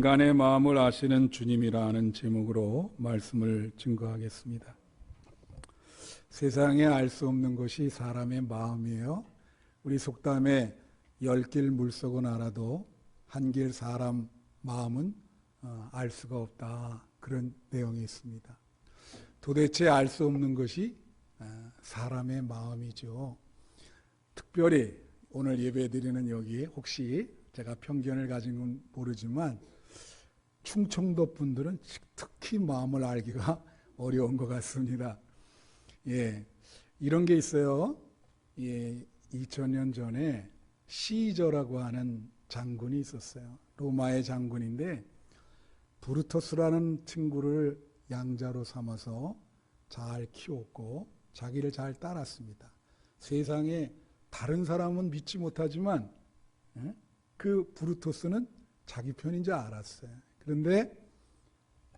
인간의 마음을 아시는 주님이라는 제목으로 말씀을 증거하겠습니다. 세상에 알 수 없는 것이 사람의 마음이에요. 우리 속담에 10길 물속은 알아도 한 길 사람 마음은 알 수가 없다. 그런 내용이 있습니다. 도대체 알 수 없는 것이 사람의 마음이죠. 특별히 오늘 예배드리는 여기 혹시 제가 편견을 가진 건 모르지만 충청도 분들은 특히 마음을 알기가 어려운 것 같습니다. 예, 이런 게 있어요. 예, 2000년 전에 시저라고 하는 장군이 있었어요. 로마의 장군인데 브루터스라는 친구를 양자로 삼아서 잘 키웠고 자기를 잘 따랐습니다. 세상에 다른 사람은 믿지 못하지만 그 브루토스는 자기 편인 줄 알았어요. 그런데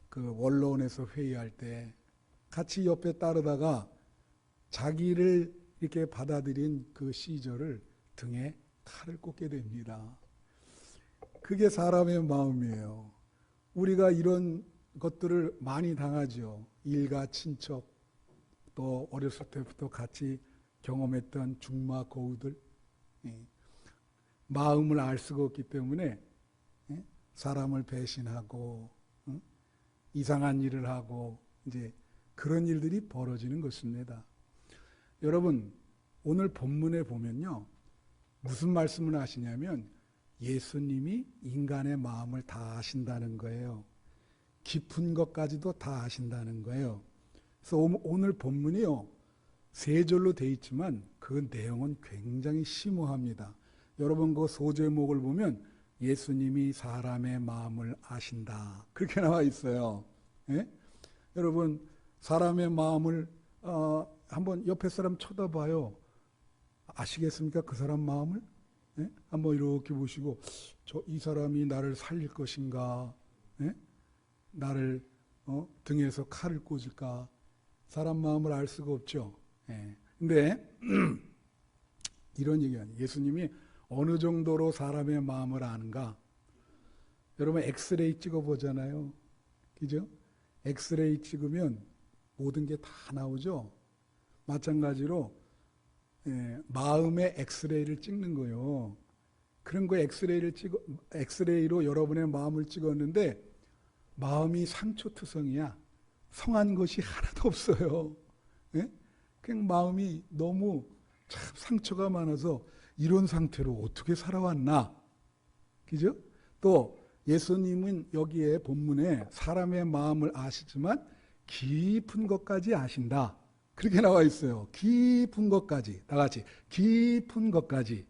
그 원로원에서 회의할 때 같이 옆에 따르다가 자기를 이렇게 받아들인 그 시저를 등에 칼을 꽂게 됩니다. 그게 사람의 마음이에요. 우리가 이런 것들을 많이 당하죠. 일가 친척, 또 어렸을 때부터 같이 경험했던 중마 고우들. 마음을 알 수가 없기 때문에 사람을 배신하고 이상한 일을 하고 이제 그런 일들이 벌어지는 것입니다. 여러분, 오늘 본문에 보면요, 무슨 말씀을 하시냐면 예수님이 인간의 마음을 다 아신다는 거예요. 깊은 것까지도 다 아신다는 거예요. 그래서 오늘 본문이요, 세 절로 되어 있지만 그 내용은 굉장히 심오합니다. 여러분 그 소제목을 보면 예수님이 사람의 마음을 아신다, 그렇게 나와 있어요. 예? 여러분 사람의 마음을 한번 옆에 사람 쳐다봐요. 아시겠습니까? 그 사람 마음을? 예? 한번 이렇게 보시고 이 사람이 나를 살릴 것인가? 예? 나를 등에서 칼을 꽂을까? 사람 마음을 알 수가 없죠. 예. 근데 이런 얘기는 예수님이 어느 정도로 사람의 마음을 아는가? 여러분 엑스레이 찍어보잖아요. 그죠? 엑스레이 찍으면 모든 게 다 나오죠. 마찬가지로 마음의 엑스레이를 찍는 거예요. 그런 거 엑스레이로 여러분의 마음을 찍었는데 마음이 상초투성이야. 성한 것이 하나도 없어요. 예? 그냥 마음이 너무 참 상처가 많아서 이런 상태로 어떻게 살아왔나? 그죠? 또 예수님은 여기에 본문에 사람의 마음을 아시지만 깊은 것까지 아신다, 그렇게 나와 있어요. 깊은 것까지. 다 같이 깊은 것까지.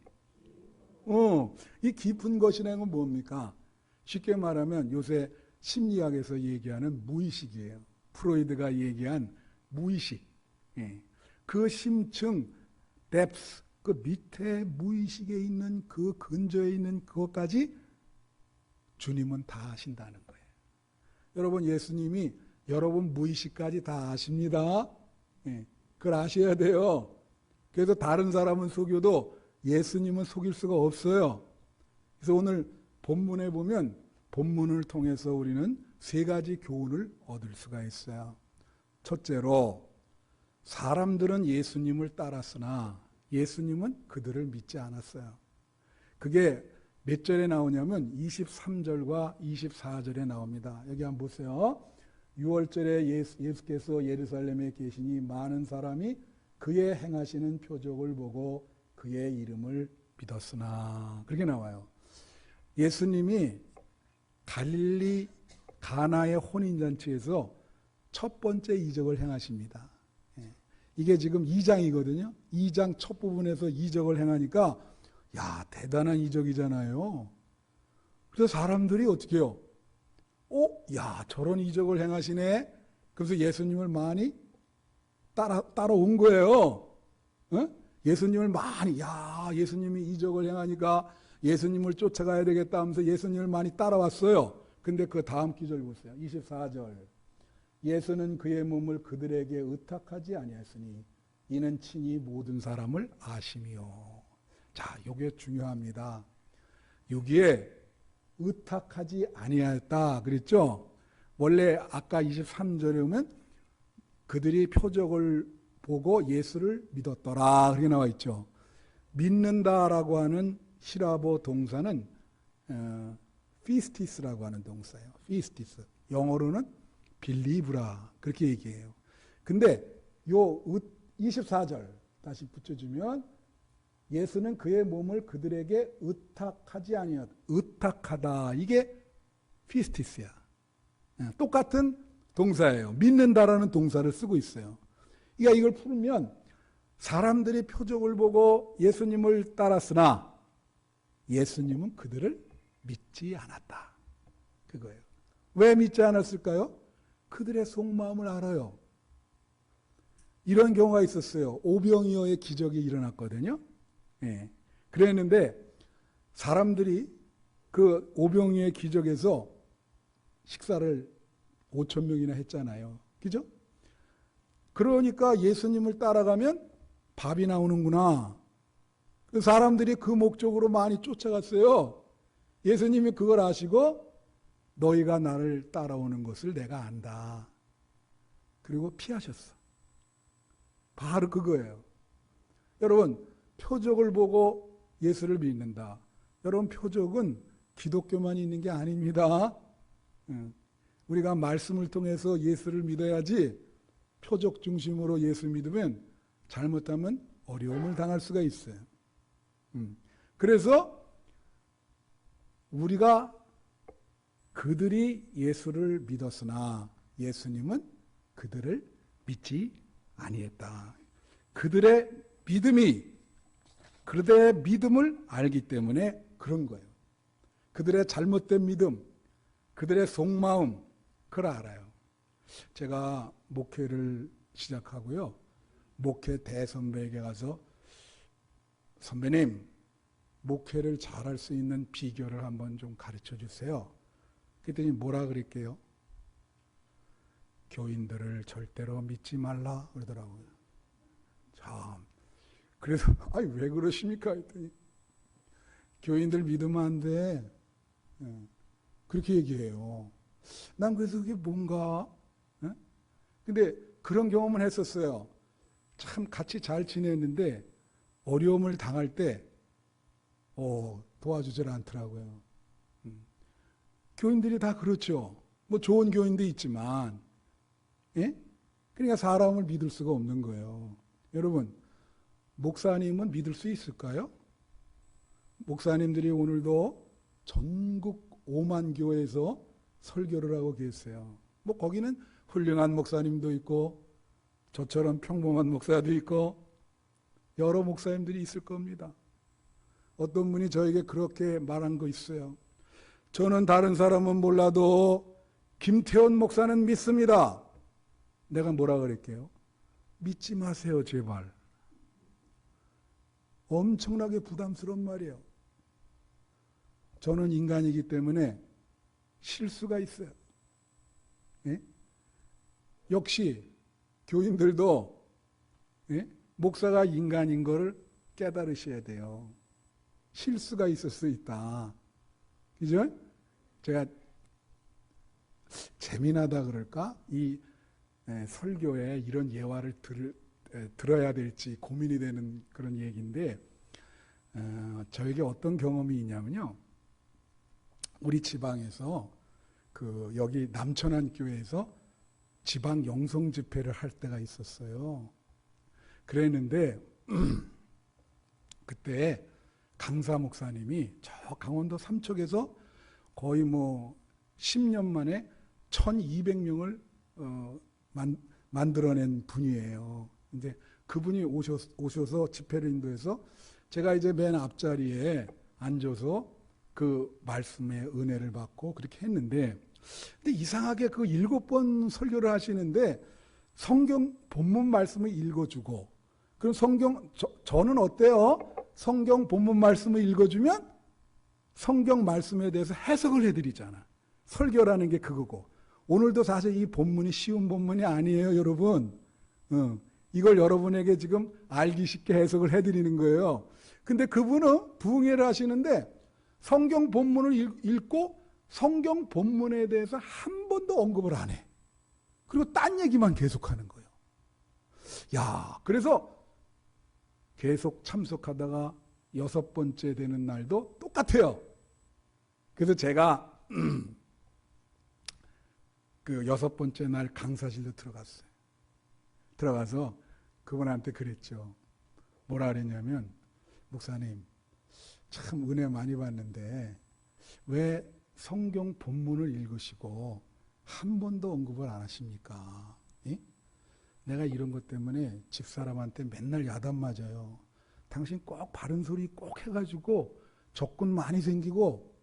이 깊은 것이라는 건 뭡니까? 쉽게 말하면 요새 심리학에서 얘기하는 무의식이에요. 프로이드가 얘기한 무의식. 예. 그 심층 depth, 그 밑에 무의식에 있는 그 근저에 있는 그것까지 주님은 다 아신다는 거예요. 여러분 예수님이 여러분 무의식까지 다 아십니다. 예, 그걸 아셔야 돼요. 그래서 다른 사람은 속여도 예수님은 속일 수가 없어요. 그래서 오늘 본문에 보면 본문을 통해서 우리는 세 가지 교훈을 얻을 수가 있어요. 첫째로 사람들은 예수님을 따랐으나 예수님은 그들을 믿지 않았어요. 그게 몇 절에 나오냐면 23절과 24절에 나옵니다. 여기 한번 보세요. 6월절에 예수께서 예루살렘에 계시니 많은 사람이 그의 행하시는 표적을 보고 그의 이름을 믿었으나, 그렇게 나와요. 예수님이 갈릴리 가나의 혼인잔치에서 첫 번째 이적을 행하십니다. 이게 지금 2장이거든요. 2장 첫 부분에서 이적을 행하니까 야, 대단한 이적이잖아요. 그래서 사람들이 어떻게 해요? 야, 저런 이적을 행하시네. 그래서 예수님을 많이 따라온 거예요. 예수님을 많이, 야, 예수님이 이적을 행하니까 예수님을 쫓아가야 되겠다 하면서 예수님을 많이 따라왔어요. 근데 그 다음 기절 보세요. 24절. 예수는 그의 몸을 그들에게 의탁하지 아니하였으니 이는 친히 모든 사람을 아심이요. 자, 이게 중요합니다. 여기에 의탁하지 아니하였다 그랬죠. 원래 아까 23절에 보면 그들이 표적을 보고 예수를 믿었더라 그렇게 나와 있죠. 믿는다라고 하는 히라보 동사는 피스티스라고 하는 동사예요. 피스티스. 영어로는 빌리브라 그렇게 얘기해요. 근데 요 24절 다시 붙여주면 예수는 그의 몸을 그들에게 의탁하지 아니하다. 의탁하다. 이게 피스티스야. 똑같은 동사예요. 믿는다라는 동사를 쓰고 있어요. 그러니까 이걸 풀면 사람들이 표적을 보고 예수님을 따랐으나 예수님은 그들을 믿지 않았다. 그거예요. 왜 믿지 않았을까요? 그들의 속마음을 알아요. 이런 경우가 있었어요. 오병이어의 기적이 일어났거든요. 예. 그랬는데 사람들이 그 오병이어의 기적에서 식사를 5천 명이나 했잖아요. 그죠? 그러니까 예수님을 따라가면 밥이 나오는구나. 사람들이 그 목적으로 많이 쫓아갔어요. 예수님이 그걸 아시고 너희가 나를 따라오는 것을 내가 안다. 그리고 피하셨어. 바로 그거예요. 여러분, 표적을 보고 예수를 믿는다. 여러분, 표적은 기독교만 있는 게 아닙니다. 우리가 말씀을 통해서 예수를 믿어야지 표적 중심으로 예수 믿으면 잘못하면 어려움을 당할 수가 있어요. 그래서 우리가 그들이 예수를 믿었으나 예수님은 그들을 믿지 아니했다. 그들의 믿음을 알기 때문에 그런 거예요. 그들의 잘못된 믿음, 그들의 속마음, 그걸 알아요. 제가 목회를 시작하고요. 목회 대선배에게 가서 선배님, 목회를 잘할 수 있는 비결을 한번 좀 가르쳐 주세요. 그랬더니 뭐라 그랬게요? 교인들을 절대로 믿지 말라 그러더라고요. 참. 그래서 아니 왜 그러십니까? 했더니 교인들 믿으면 안 돼. 그렇게 얘기해요. 난 그래서 그게 뭔가? 근데 그런 경험을 했었어요. 참 같이 잘 지냈는데 어려움을 당할 때 도와주질 않더라고요. 교인들이 다 그렇죠. 뭐 좋은 교인도 있지만, 예? 그러니까 사람을 믿을 수가 없는 거예요. 여러분, 목사님은 믿을 수 있을까요? 목사님들이 오늘도 전국 5만 교회에서 설교를 하고 계세요. 뭐 거기는 훌륭한 목사님도 있고 저처럼 평범한 목사도 있고 여러 목사님들이 있을 겁니다. 어떤 분이 저에게 그렇게 말한 거 있어요. 저는 다른 사람은 몰라도 김태원 목사는 믿습니다. 내가 뭐라 그럴게요? 믿지 마세요, 제발. 엄청나게 부담스러운 말이에요. 저는 인간이기 때문에 실수가 있어요. 예? 역시 교인들도 예? 목사가 인간인 것을 깨달으셔야 돼요. 실수가 있을 수 있다. 그죠? 제가 재미나다 그럴까? 이 설교에 이런 예화를 들어야 될지 고민이 되는 그런 얘기인데 저에게 어떤 경험이 있냐면요. 우리 지방에서 여기 남천안 교회에서 지방 영성 집회를 할 때가 있었어요. 그랬는데 그때 강사 목사님이 저 강원도 삼척에서 거의 뭐 10년 만에 1200명을 만들어낸 분이에요. 이제 그분이 오셔서 집회를 인도해서 제가 이제 맨 앞자리에 앉아서 그 말씀의 은혜를 받고 그렇게 했는데, 근데 이상하게 그 7번 설교를 하시는데 성경 본문 말씀을 읽어주고, 그럼 저는 어때요? 성경 본문 말씀을 읽어주면 성경 말씀에 대해서 해석을 해드리잖아. 설교라는 게 그거고. 오늘도 사실 이 본문이 쉬운 본문이 아니에요, 여러분. 이걸 여러분에게 지금 알기 쉽게 해석을 해드리는 거예요. 근데 그분은 부흥회를 하시는데 성경 본문을 읽고 성경 본문에 대해서 한 번도 언급을 안 해. 그리고 딴 얘기만 계속하는 거예요. 야, 그래서 계속 참석하다가 6번째 되는 날도 똑같아요. 그래서 제가 그 6번째 날 강사실로 들어갔어요. 들어가서 그분한테 그랬죠. 뭐라 그랬냐면, 목사님, 참 은혜 많이 받는데 왜 성경 본문을 읽으시고 한 번도 언급을 안 하십니까? 예? 내가 이런 것 때문에 집사람한테 맨날 야단 맞아요. 당신 꼭 바른 소리 꼭 해가지고 적군 많이 생기고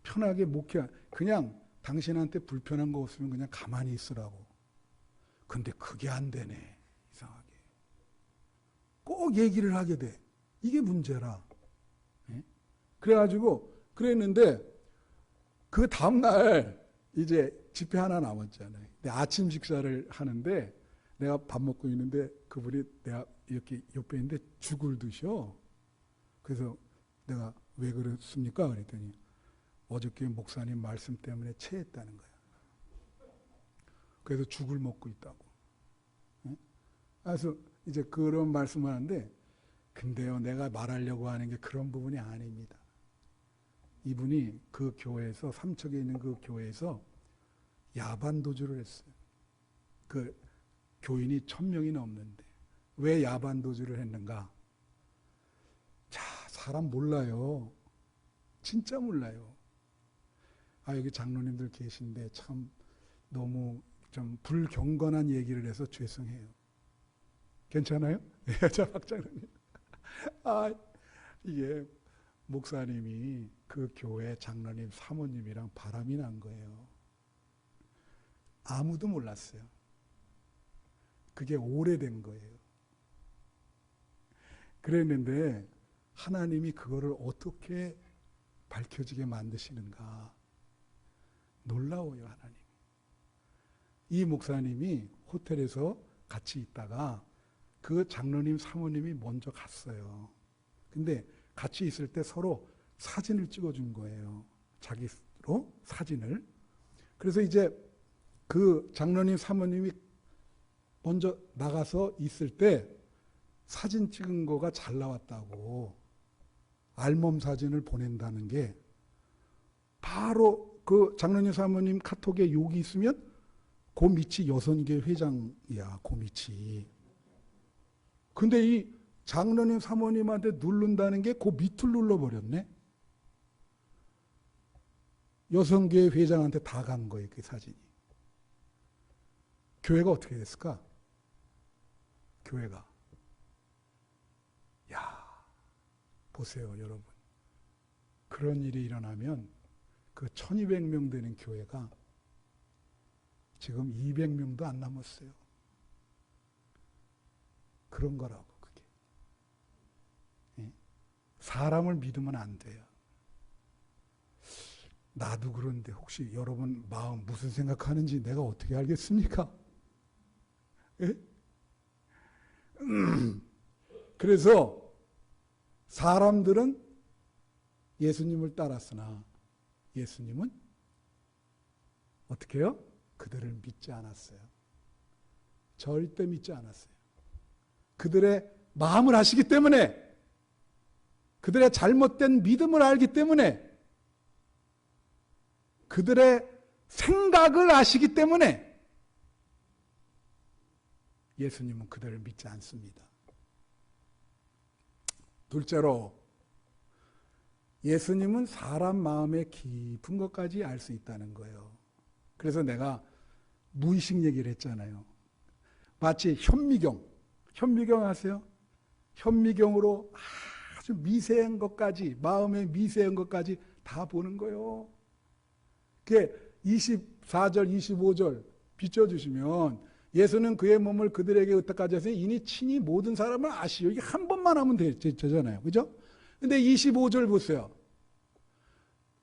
편하게 목회, 그냥 당신한테 불편한 거 없으면 그냥 가만히 있으라고. 근데 그게 안 되네. 이상하게. 꼭 얘기를 하게 돼. 이게 문제라. 예? 그래가지고 그랬는데 그 다음날 이제 집회 하나 남았잖아요. 근데 아침 식사를 하는데 내가 밥 먹고 있는데 그분이 내가 이렇게 옆에 있는데 죽을 드셔. 그래서 내가 왜 그렇습니까? 그랬더니 어저께 목사님 말씀 때문에 체했다는 거야. 그래서 죽을 먹고 있다고. 예? 그래서 이제 그런 말씀을 하는데, 근데요, 내가 말하려고 하는 게 그런 부분이 아닙니다. 이분이 그 교회에서, 삼척에 있는 그 교회에서 야반도주를 했어요. 그 교인이 1000명이 넘는데 왜 야반도주를 했는가? 자, 사람 몰라요. 진짜 몰라요. 아, 여기 장로님들 계신데 참 너무 좀 불경건한 얘기를 해서 죄송해요. 괜찮아요? 자, 박장로님. 아, 이게 목사님이 그 교회 장로님 사모님이랑 바람이 난 거예요. 아무도 몰랐어요. 그게 오래된 거예요. 그랬는데 하나님이 그거를 어떻게 밝혀지게 만드시는가. 놀라워요, 하나님. 이 목사님이 호텔에서 같이 있다가 그 장로님 사모님이 먼저 갔어요. 근데 같이 있을 때 서로 사진을 찍어준 거예요. 자기로 사진을. 그래서 이제 그 장로님 사모님이 먼저 나가서 있을 때 사진 찍은 거가 잘 나왔다고 알몸 사진을 보낸다는 게, 바로 그 장로님 사모님 카톡에 욕이 있으면 그 밑이 여선계 회장이야, 그 밑이. 근데 이 장로님 사모님한테 누른다는 게 그 밑을 눌러버렸네. 여성교회 회장한테 다 간 거예요, 그 사진이. 교회가 어떻게 됐을까? 교회가. 야, 보세요, 여러분. 그런 일이 일어나면 그 1200명 되는 교회가 지금 200명도 안 남았어요. 그런 거라고, 그게. 예? 사람을 믿으면 안 돼요. 나도 그런데 혹시 여러분 마음 무슨 생각하는지 내가 어떻게 알겠습니까? 예? 그래서 사람들은 예수님을 따랐으나 예수님은 어떻게 해요? 그들을 믿지 않았어요. 절대 믿지 않았어요. 그들의 마음을 아시기 때문에, 그들의 잘못된 믿음을 알기 때문에, 그들의 생각을 아시기 때문에 예수님은 그들을 믿지 않습니다. 둘째로, 예수님은 사람 마음의 깊은 것까지 알 수 있다는 거예요. 그래서 내가 무의식 얘기를 했잖아요. 마치 현미경 아세요? 현미경으로 아주 미세한 것까지, 마음의 미세한 것까지 다 보는 거예요. 그게 24절, 25절 비춰주시면, 예수는 그의 몸을 그들에게 의탁까지 해서 이니 친히 모든 사람을 아시오. 이게 한 번만 하면 되잖아요. 그죠? 근데 25절 보세요.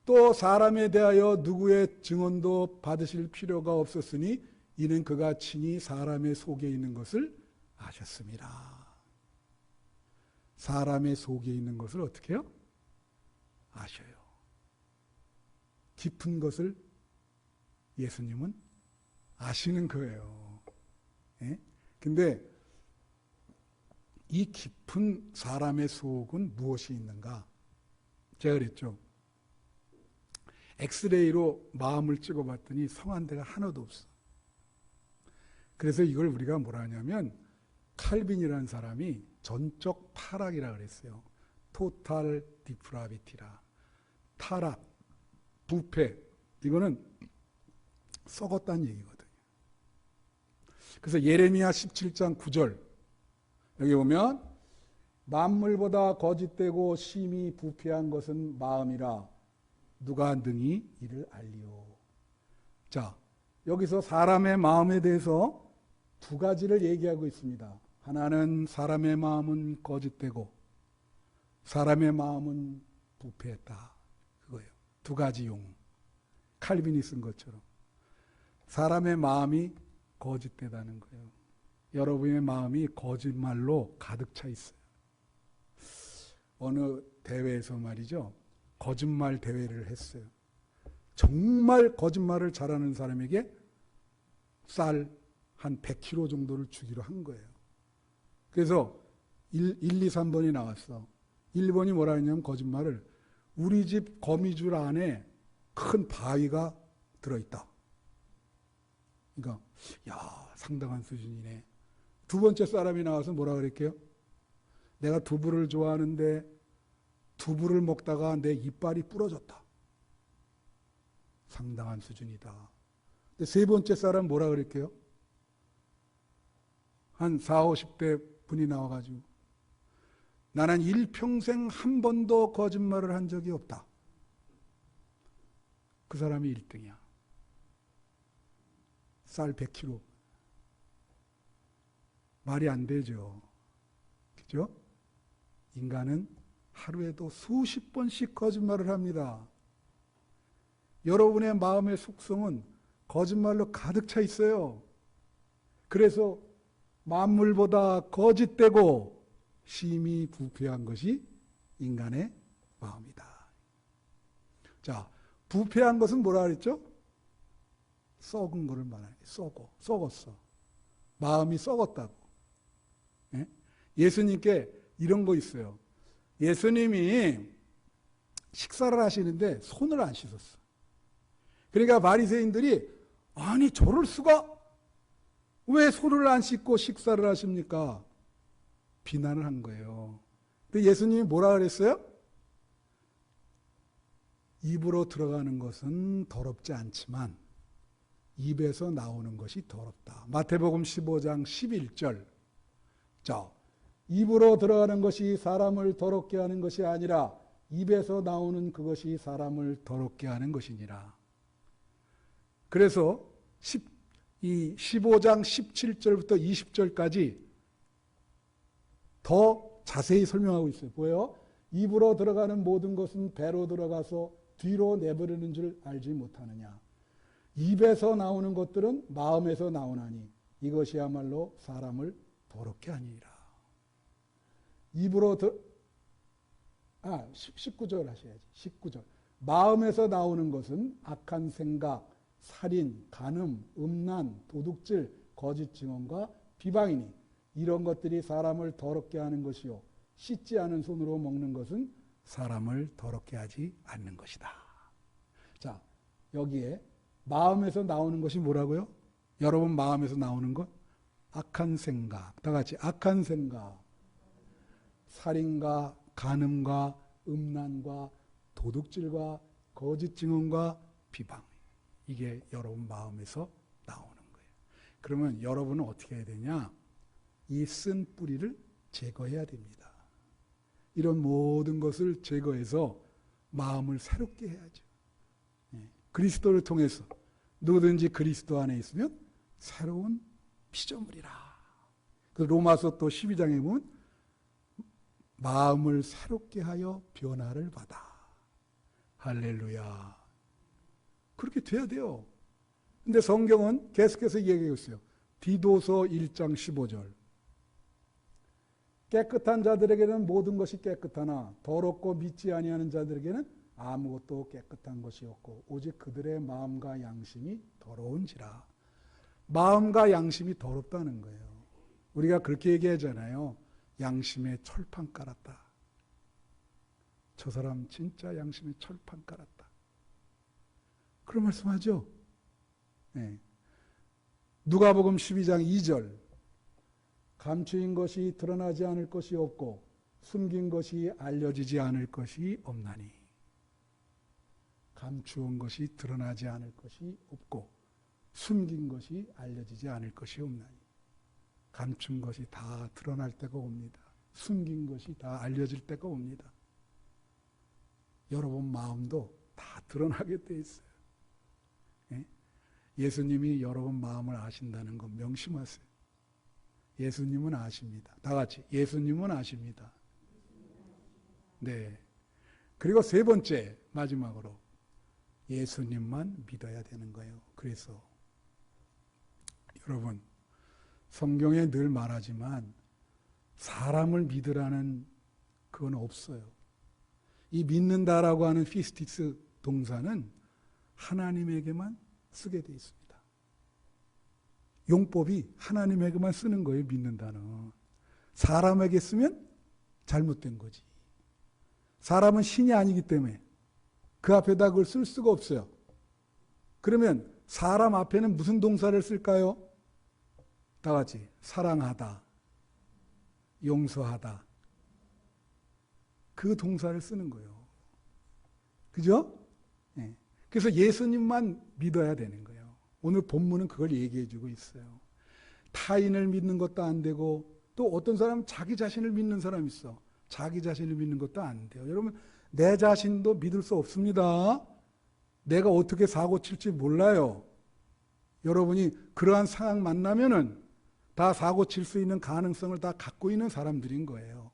또 사람에 대하여 누구의 증언도 받으실 필요가 없었으니 이는 그가 친히 사람의 속에 있는 것을 아셨습니다. 사람의 속에 있는 것을 어떻게 해요? 아셔요. 깊은 것을 예수님은 아시는 거예요. 예? 근데 이 깊은 사람의 속은 무엇이 있는가? 제가 그랬죠. 엑스레이로 마음을 찍어봤더니 성한 데가 하나도 없어. 그래서 이걸 우리가 뭐라 하냐면 칼빈이라는 사람이 전적 타락이라 그랬어요. 토탈 디프라비티라. 타락, 부패, 이거는 썩었다는 얘기거든요. 그래서 예레미야 17장 9절 여기 보면 만물보다 거짓되고 심히 부패한 것은 마음이라 누가 능히 이를 알리오. 자, 여기서 사람의 마음에 대해서 두 가지를 얘기하고 있습니다. 하나는 사람의 마음은 거짓되고 사람의 마음은 부패했다. 그거예요. 두 가지 용. 칼빈이 쓴 것처럼. 사람의 마음이 거짓되다는 거예요. 여러분의 마음이 거짓말로 가득 차 있어요. 어느 대회에서 말이죠. 거짓말 대회를 했어요. 정말 거짓말을 잘하는 사람에게 쌀 한 100kg 정도를 주기로 한 거예요. 그래서 1, 2, 3번이 나왔어. 1번이 뭐라 했냐면 거짓말을 우리 집 거미줄 안에 큰 바위가 들어있다. 그러니까 야 상당한 수준이네. 두 번째 사람이 나와서 뭐라 그랬게요? 내가 두부를 좋아하는데 두부를 먹다가 내 이빨이 부러졌다. 상당한 수준이다. 근데 세 번째 사람 뭐라 그랬게요? 한 40, 50대 분이 나와가지고 나는 일평생 한 번도 거짓말을 한 적이 없다. 그 사람이 1등이야. 쌀 100kg. 말이 안 되죠. 그죠? 인간은 하루에도 수십 번씩 거짓말을 합니다. 여러분의 마음의 속성은 거짓말로 가득 차 있어요. 그래서 만물보다 거짓되고 심히 부패한 것이 인간의 마음이다. 자, 부패한 것은 뭐라 그랬죠? 썩은 거를 말하는 거예요. 썩었어. 마음이 썩었다고. 예? 예수님께 이런 거 있어요. 예수님이 식사를 하시는데 손을 안 씻었어. 그러니까 바리새인들이 아니 저럴 수가 왜 손을 안 씻고 식사를 하십니까? 비난을 한 거예요. 근데 예수님이 뭐라 그랬어요? 입으로 들어가는 것은 더럽지 않지만 입에서 나오는 것이 더럽다. 마태복음 15장 11절. 자, 입으로 들어가는 것이 사람을 더럽게 하는 것이 아니라 입에서 나오는 그것이 사람을 더럽게 하는 것이니라. 그래서 이 15장 17절부터 20절까지 더 자세히 설명하고 있어요. 뭐예요? 입으로 들어가는 모든 것은 배로 들어가서 뒤로 내버리는 줄 알지 못하느냐. 입에서 나오는 것들은 마음에서 나오나니 이것이야말로 사람을 더럽게 하니라. 입으로 19절 하셔야지. 19절. 마음에서 나오는 것은 악한 생각, 살인, 간음, 음란, 도둑질, 거짓 증언과 비방이니 이런 것들이 사람을 더럽게 하는 것이요 씻지 않은 손으로 먹는 것은 사람을 더럽게 하지 않는 것이다. 자, 여기에 마음에서 나오는 것이 뭐라고요? 여러분 마음에서 나오는 것? 악한 생각. 다 같이 악한 생각. 살인과 간음과 음란과 도둑질과 거짓 증언과 비방. 이게 여러분 마음에서 나오는 거예요. 그러면 여러분은 어떻게 해야 되냐? 이 쓴 뿌리를 제거해야 됩니다. 이런 모든 것을 제거해서 마음을 새롭게 해야죠. 그리스도를 통해서 누구든지 그리스도 안에 있으면 새로운 피조물이라. 그 로마서 또 12장에 보면 마음을 새롭게 하여 변화를 받아. 할렐루야. 그렇게 돼야 돼요. 근데 성경은 계속해서 얘기하고 있어요. 디도서 1장 15절. 깨끗한 자들에게는 모든 것이 깨끗하나 더럽고 믿지 아니하는 자들에게는 아무것도 깨끗한 것이 없고 오직 그들의 마음과 양심이 더러운지라. 마음과 양심이 더럽다는 거예요. 우리가 그렇게 얘기하잖아요. 양심에 철판 깔았다. 저 사람 진짜 양심에 철판 깔았다. 그런 말씀하죠. 네. 누가복음 12장 2절. 감추인 것이 드러나지 않을 것이 없고 숨긴 것이 알려지지 않을 것이 없나니. 감추온 것이 드러나지 않을 것이 없고 숨긴 것이 알려지지 않을 것이 없나니. 감춘 것이 다 드러날 때가 옵니다. 숨긴 것이 다 알려질 때가 옵니다. 여러분 마음도 다 드러나게 돼 있어요. 예? 예수님이 여러분 마음을 아신다는 건 명심하세요. 예수님은 아십니다. 다 같이 예수님은 아십니다. 네. 그리고 세 번째 마지막으로 예수님만 믿어야 되는 거예요. 그래서 여러분 성경에 늘 말하지만 사람을 믿으라는 그건 없어요. 이 믿는다라고 하는 피스티스 동사는 하나님에게만 쓰게 돼 있습니다. 용법이 하나님에게만 쓰는 거예요. 믿는다는. 사람에게 쓰면 잘못된 거지. 사람은 신이 아니기 때문에 그 앞에다 그걸 쓸 수가 없어요. 그러면 사람 앞에는 무슨 동사를 쓸까요? 다 같이 사랑하다, 용서하다. 그 동사를 쓰는 거예요. 그죠? 네. 그래서 예수님만 믿어야 되는 거예요. 오늘 본문은 그걸 얘기해 주고 있어요. 타인을 믿는 것도 안 되고 또 어떤 사람은 자기 자신을 믿는 사람이 있어. 자기 자신을 믿는 것도 안 돼요. 여러분 내 자신도 믿을 수 없습니다. 내가 어떻게 사고 칠지 몰라요. 여러분이 그러한 상황 만나면은 다 사고 칠 수 있는 가능성을 다 갖고 있는 사람들인 거예요.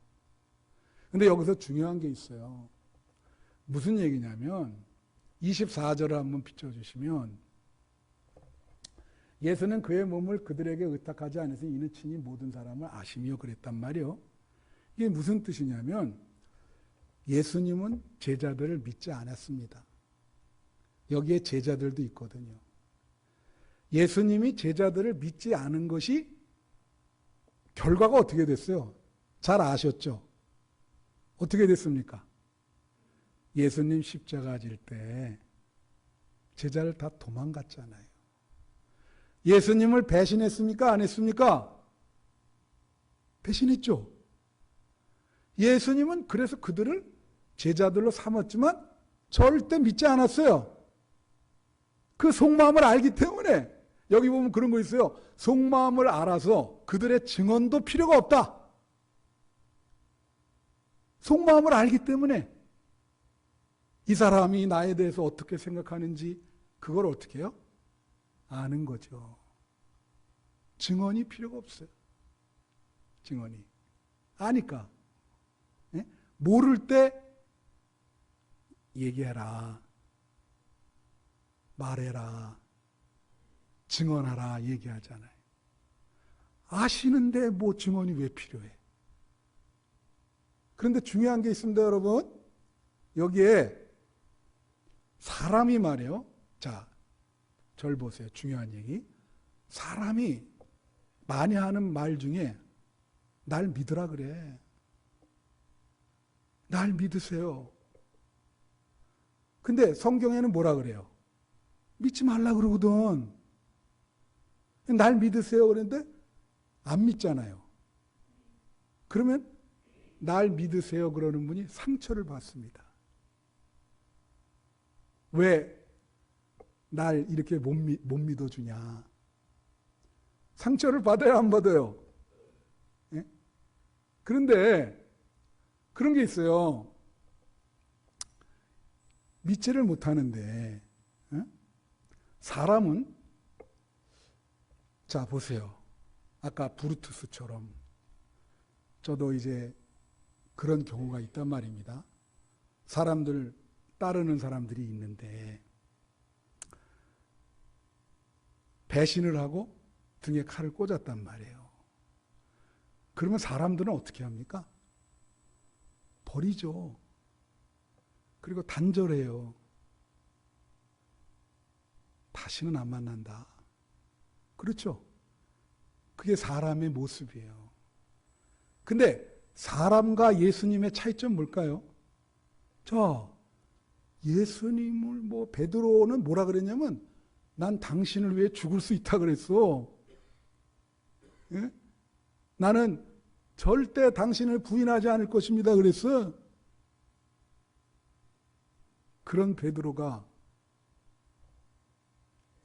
근데 여기서 중요한 게 있어요. 무슨 얘기냐면 24절을 한번 비춰주시면 예수는 그의 몸을 그들에게 의탁하지 않으시니 이는 친히 모든 사람을 아시며 그랬단 말이에요. 이게 무슨 뜻이냐면 예수님은 제자들을 믿지 않았습니다. 여기에 제자들도 있거든요. 예수님이 제자들을 믿지 않은 것이 결과가 어떻게 됐어요? 잘 아셨죠? 어떻게 됐습니까? 예수님 십자가 질 때 제자를 다 도망갔잖아요. 예수님을 배신했습니까? 안 했습니까? 배신했죠. 예수님은 그래서 그들을 제자들로 삼았지만 절대 믿지 않았어요. 그 속마음을 알기 때문에 여기 보면 그런 거 있어요. 속마음을 알아서 그들의 증언도 필요가 없다. 속마음을 알기 때문에 이 사람이 나에 대해서 어떻게 생각하는지 그걸 어떻게 해요? 아는 거죠. 증언이 필요가 없어요. 증언이. 아니까. 예? 모를 때 얘기해라. 말해라. 증언하라. 얘기하잖아요. 아시는데 뭐 증언이 왜 필요해? 그런데 중요한 게 있습니다, 여러분. 여기에 사람이 말이에요. 자, 절 보세요. 중요한 얘기. 사람이 많이 하는 말 중에 날 믿으라 그래. 날 믿으세요. 근데 성경에는 뭐라 그래요? 믿지 말라 그러거든. 날 믿으세요 그랬는데 안 믿잖아요. 그러면 날 믿으세요 그러는 분이 상처를 받습니다. 왜 날 이렇게 못 믿어주냐? 상처를 받아야 안 받아요? 예? 그런데 그런 게 있어요. 믿지를 못하는데 사람은 자 보세요. 아까 브루투스처럼 저도 이제 그런 경우가 있단 말입니다. 사람들 따르는 사람들이 있는데 배신을 하고 등에 칼을 꽂았단 말이에요. 그러면 사람들은 어떻게 합니까? 버리죠. 그리고 단절해요. 다시는 안 만난다. 그렇죠? 그게 사람의 모습이에요. 근데 사람과 예수님의 차이점 뭘까요? 자, 예수님을 베드로는 뭐라 그랬냐면 난 당신을 위해 죽을 수 있다 그랬어. 예? 나는 절대 당신을 부인하지 않을 것입니다 그랬어. 그런 베드로가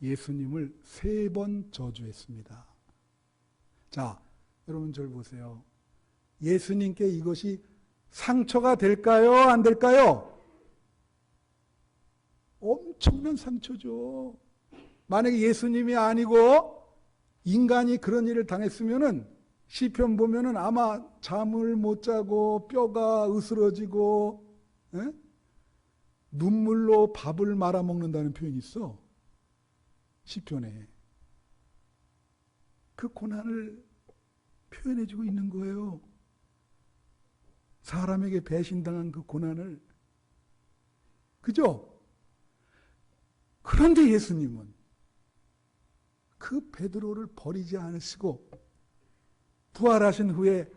예수님을 3번 저주했습니다. 자, 여러분 저를 보세요. 예수님께 이것이 상처가 될까요? 안 될까요? 엄청난 상처죠. 만약에 예수님이 아니고 인간이 그런 일을 당했으면은 시편 보면은 아마 잠을 못 자고 뼈가 으스러지고 눈물로 밥을 말아 먹는다는 표현이 있어. 시편에. 그 고난을 표현해주고 있는 거예요. 사람에게 배신당한 그 고난을. 그죠? 그런데 예수님은 그 베드로를 버리지 않으시고 부활하신 후에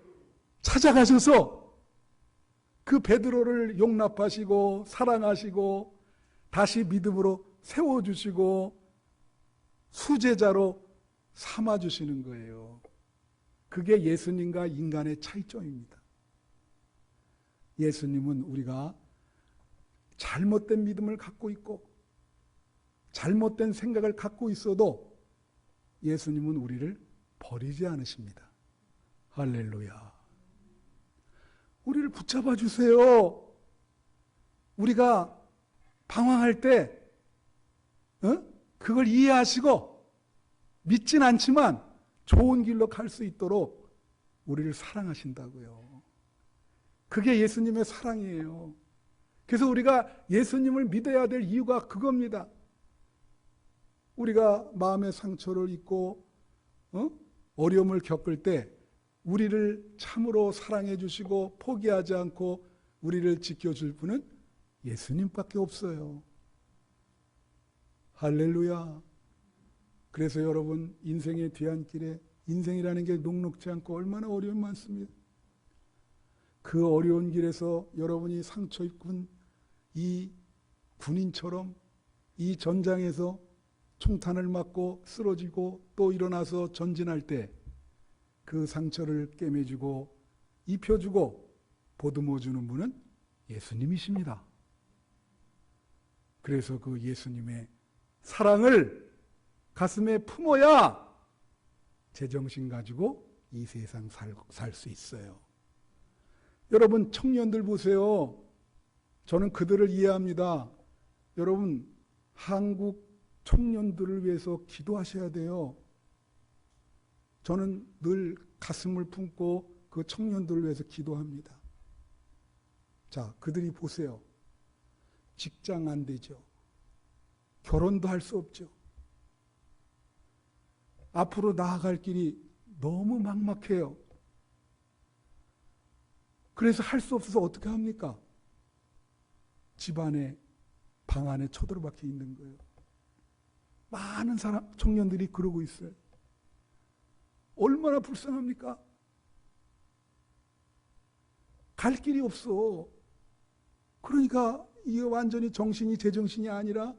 찾아가셔서 그 베드로를 용납하시고 사랑하시고 다시 믿음으로 세워주시고 수제자로 삼아주시는 거예요. 그게 예수님과 인간의 차이점입니다. 예수님은 우리가 잘못된 믿음을 갖고 있고 잘못된 생각을 갖고 있어도 예수님은 우리를 버리지 않으십니다. 할렐루야. 우리를 붙잡아 주세요. 우리가 방황할 때 그걸 이해하시고 믿진 않지만 좋은 길로 갈 수 있도록 우리를 사랑하신다고요. 그게 예수님의 사랑이에요. 그래서 우리가 예수님을 믿어야 될 이유가 그겁니다. 우리가 마음의 상처를 입고 어려움을 겪을 때 우리를 참으로 사랑해 주시고 포기하지 않고 우리를 지켜줄 분은 예수님밖에 없어요. 할렐루야. 그래서 여러분 인생의 뒤안길에 인생이라는 게 녹록지 않고 얼마나 어려움이 많습니다. 그 어려운 길에서 여러분이 상처 입은 이 군인처럼 이 전장에서 총탄을 맞고 쓰러지고 또 일어나서 전진할 때 그 상처를 꿰매주고 입혀주고 보듬어주는 분은 예수님이십니다. 그래서 그 예수님의 사랑을 가슴에 품어야 제정신 가지고 이 세상 살 수 있어요. 여러분 청년들 보세요. 저는 그들을 이해합니다. 여러분 한국 청년들을 위해서 기도하셔야 돼요. 저는 늘 가슴을 품고 그 청년들을 위해서 기도합니다. 자, 그들이 보세요. 직장 안 되죠. 결혼도 할 수 없죠. 앞으로 나아갈 길이 너무 막막해요. 그래서 할 수 없어서 어떻게 합니까? 집안에 방 안에 쳐들어박혀 있는 거예요. 많은 청년들이 그러고 있어요. 얼마나 불쌍합니까? 갈 길이 없어. 그러니까 이게 완전히 정신이 제정신이 아니라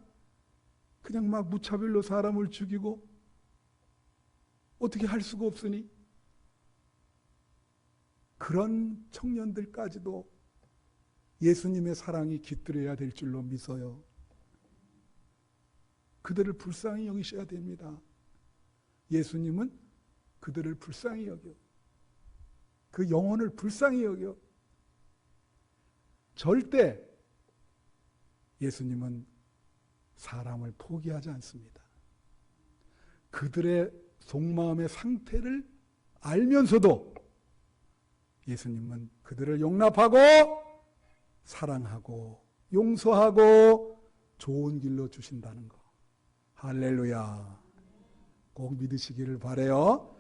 그냥 막 무차별로 사람을 죽이고 어떻게 할 수가 없으니 그런 청년들까지도 예수님의 사랑이 깃들여야 될 줄로 믿어요. 그들을 불쌍히 여기셔야 됩니다. 예수님은 그들을 불쌍히 여겨. 그 영혼을 불쌍히 여겨. 절대 예수님은 사람을 포기하지 않습니다. 그들의 속마음의 상태를 알면서도 예수님은 그들을 용납하고 사랑하고 용서하고 좋은 길로 주신다는 거. 할렐루야. 꼭 믿으시기를 바라요.